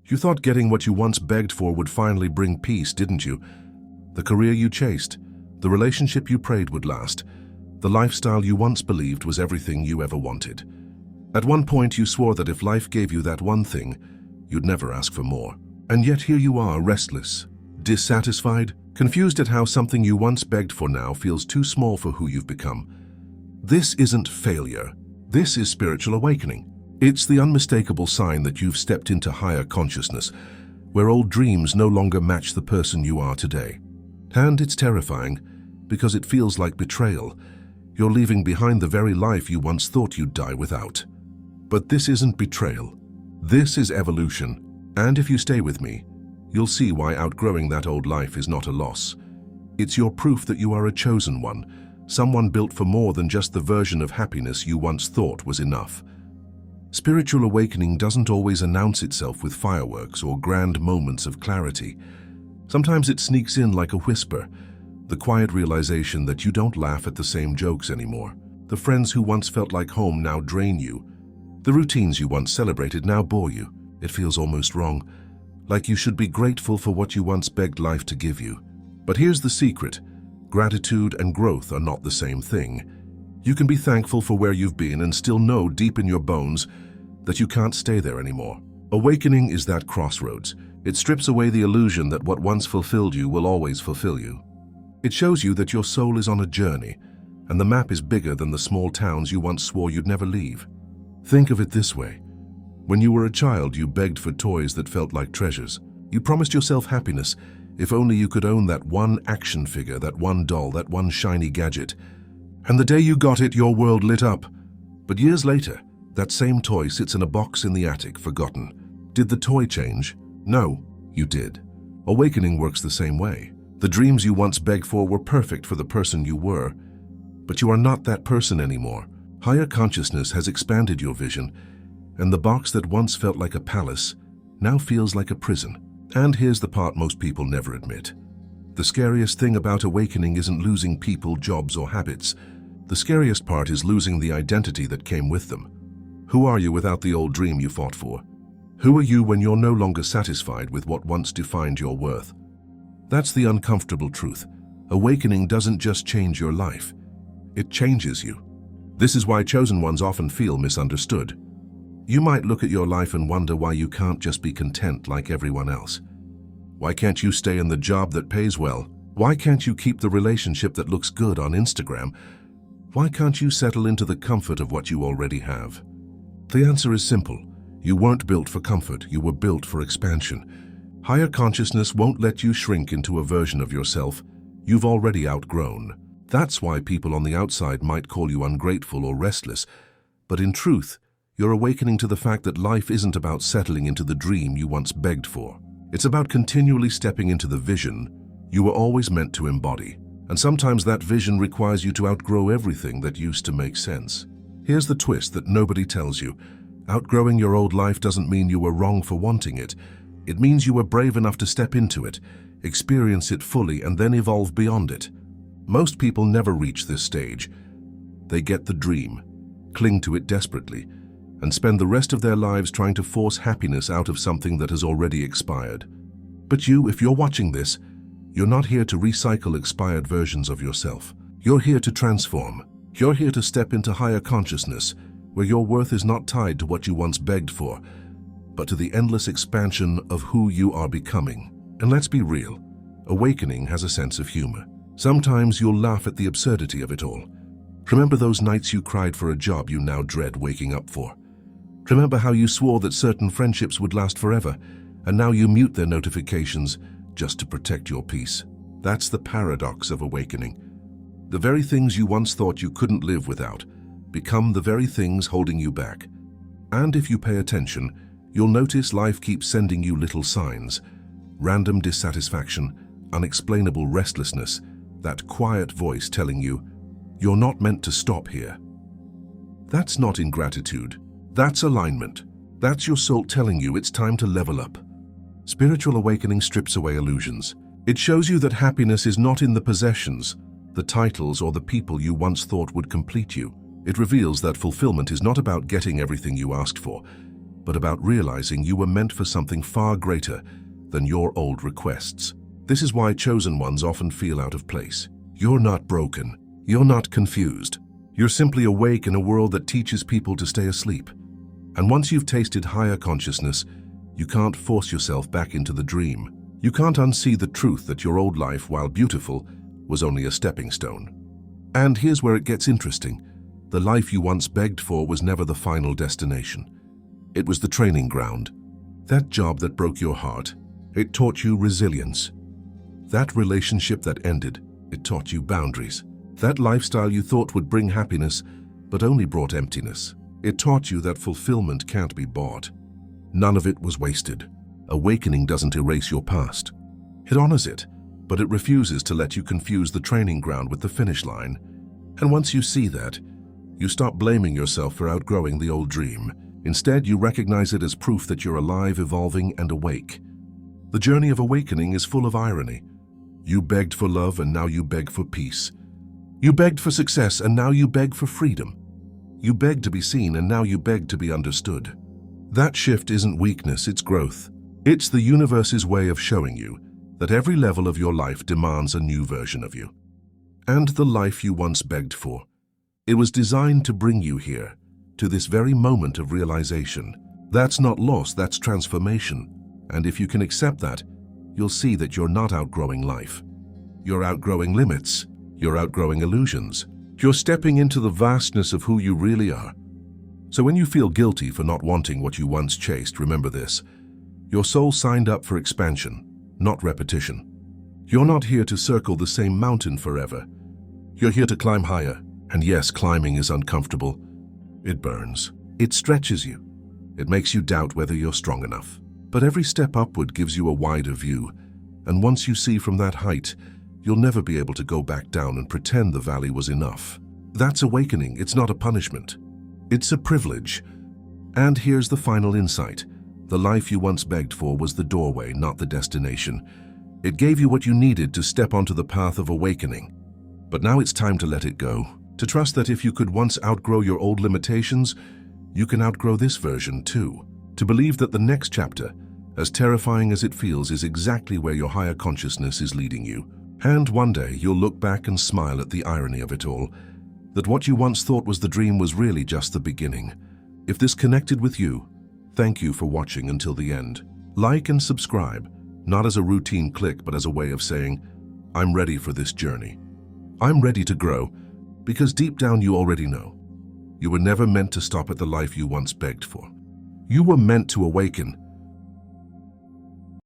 You thought getting what you once begged for would finally bring peace, didn't you? The career you chased, the relationship you prayed would last, the lifestyle you once believed was everything you ever wanted. At one point you swore that if life gave you that one thing, you'd never ask for more. And yet here you are, restless, dissatisfied, confused at how something you once begged for now feels too small for who you've become. This isn't failure. This is spiritual awakening. It's the unmistakable sign that you've stepped into higher consciousness, where old dreams no longer match the person you are today. And it's terrifying, because it feels like betrayal. You're leaving behind the very life you once thought you'd die without. But this isn't betrayal. This is evolution. And if you stay with me, you'll see why outgrowing that old life is not a loss. It's your proof that you are a chosen one, someone built for more than just the version of happiness you once thought was enough. Spiritual awakening doesn't always announce itself with fireworks or grand moments of clarity. Sometimes it sneaks in like a whisper, the quiet realization that you don't laugh at the same jokes anymore. The friends who once felt like home now drain you. The routines you once celebrated now bore you. It feels almost wrong, like you should be grateful for what you once begged life to give you. But here's the secret. Gratitude and growth are not the same thing. You can be thankful for where you've been and still know deep in your bones that you can't stay there anymore. Awakening is that crossroads. It strips away the illusion that what once fulfilled you will always fulfill you. It shows you that your soul is on a journey, and the map is bigger than the small towns you once swore you'd never leave. Think of it this way. When you were a child, you begged for toys that felt like treasures. You promised yourself happiness if only you could own that one action figure, that one doll, that one shiny gadget. And the day you got it, your world lit up. But years later, that same toy sits in a box in the attic, forgotten. Did the toy change? No, you did. Awakening works the same way. The dreams you once begged for were perfect for the person you were, but you are not that person anymore. Higher consciousness has expanded your vision, and the box that once felt like a palace now feels like a prison. And here's the part most people never admit. The scariest thing about awakening isn't losing people, jobs, or habits. The scariest part is losing the identity that came with them. Who are you without the old dream you fought for? Who are you when you're no longer satisfied with what once defined your worth? That's the uncomfortable truth. Awakening doesn't just change your life. It changes you. This is why chosen ones often feel misunderstood. You might look at your life and wonder why you can't just be content like everyone else. Why can't you stay in the job that pays well? Why can't you keep the relationship that looks good on Instagram? Why can't you settle into the comfort of what you already have? The answer is simple. You weren't built for comfort, you were built for expansion. Higher consciousness won't let you shrink into a version of yourself you've already outgrown. That's why people on the outside might call you ungrateful or restless, but in truth, you're awakening to the fact that life isn't about settling into the dream you once begged for. It's about continually stepping into the vision you were always meant to embody. And sometimes that vision requires you to outgrow everything that used to make sense. Here's the twist that nobody tells you. Outgrowing your old life doesn't mean you were wrong for wanting it. It means you were brave enough to step into it, experience it fully, and then evolve beyond it. Most people never reach this stage. They get the dream, cling to it desperately, and spend the rest of their lives trying to force happiness out of something that has already expired. But you, if you're watching this, you're not here to recycle expired versions of yourself. You're here to transform. You're here to step into higher consciousness, where your worth is not tied to what you once begged for, but to the endless expansion of who you are becoming. And let's be real, awakening has a sense of humor. Sometimes you'll laugh at the absurdity of it all. Remember those nights you cried for a job you now dread waking up for? Remember how you swore that certain friendships would last forever, and now you mute their notifications just to protect your peace? That's the paradox of awakening. The very things you once thought you couldn't live without become the very things holding you back. And if you pay attention, you'll notice life keeps sending you little signs. Random dissatisfaction, unexplainable restlessness, that quiet voice telling you, you're not meant to stop here. That's not ingratitude. That's alignment. That's your soul telling you it's time to level up. Spiritual awakening strips away illusions. It shows you that happiness is not in the possessions, the titles, or the people you once thought would complete you. It reveals that fulfillment is not about getting everything you asked for. but about realizing you were meant for something far greater than your old requests. This is why chosen ones often feel out of place. You're not broken. You're not confused. You're simply awake in a world that teaches people to stay asleep. And once you've tasted higher consciousness, you can't force yourself back into the dream. You can't unsee the truth that your old life, while beautiful, was only a stepping stone. And here's where it gets interesting. The life you once begged for was never the final destination. It was the training ground. That job that broke your heart, it taught you resilience. That relationship that ended, it taught you boundaries. That lifestyle you thought would bring happiness, but only brought emptiness. It taught you that fulfillment can't be bought. None of it was wasted. Awakening doesn't erase your past. It honors it, but it refuses to let you confuse the training ground with the finish line. And once you see that, you stop blaming yourself for outgrowing the old dream. Instead, you recognize it as proof that you're alive, evolving, and awake. The journey of awakening is full of irony. You begged for love, and now you beg for peace. You begged for success, and now you beg for freedom. You begged to be seen, and now you beg to be understood. That shift isn't weakness, it's growth. It's the universe's way of showing you that every level of your life demands a new version of you. And the life you once begged for, it was designed to bring you here, to this very moment of realization. That's not loss, that's transformation. And if you can accept that, you'll see that you're not outgrowing life. You're outgrowing limits. You're outgrowing illusions. You're stepping into the vastness of who you really are. So when you feel guilty for not wanting what you once chased, remember this. Your soul signed up for expansion, not repetition. You're not here to circle the same mountain forever. You're here to climb higher. And yes, climbing is uncomfortable. It burns. It stretches you. It makes you doubt whether you're strong enough. But every step upward gives you a wider view. And once you see from that height, you'll never be able to go back down and pretend the valley was enough. That's awakening. It's not a punishment. It's a privilege. And here's the final insight. The life you once begged for was the doorway, not the destination. It gave you what you needed to step onto the path of awakening. But now it's time to let it go. To trust that if you could once outgrow your old limitations, you can outgrow this version too. To believe that the next chapter, as terrifying as it feels, is exactly where your higher consciousness is leading you. And one day you'll look back and smile at the irony of it all, that what you once thought was the dream was really just the beginning. If this connected with you, thank you for watching until the end. Like and subscribe, not as a routine click, but as a way of saying, I'm ready for this journey. I'm ready to grow, because deep down you already know. You were never meant to stop at the life you once begged for. You were meant to awaken,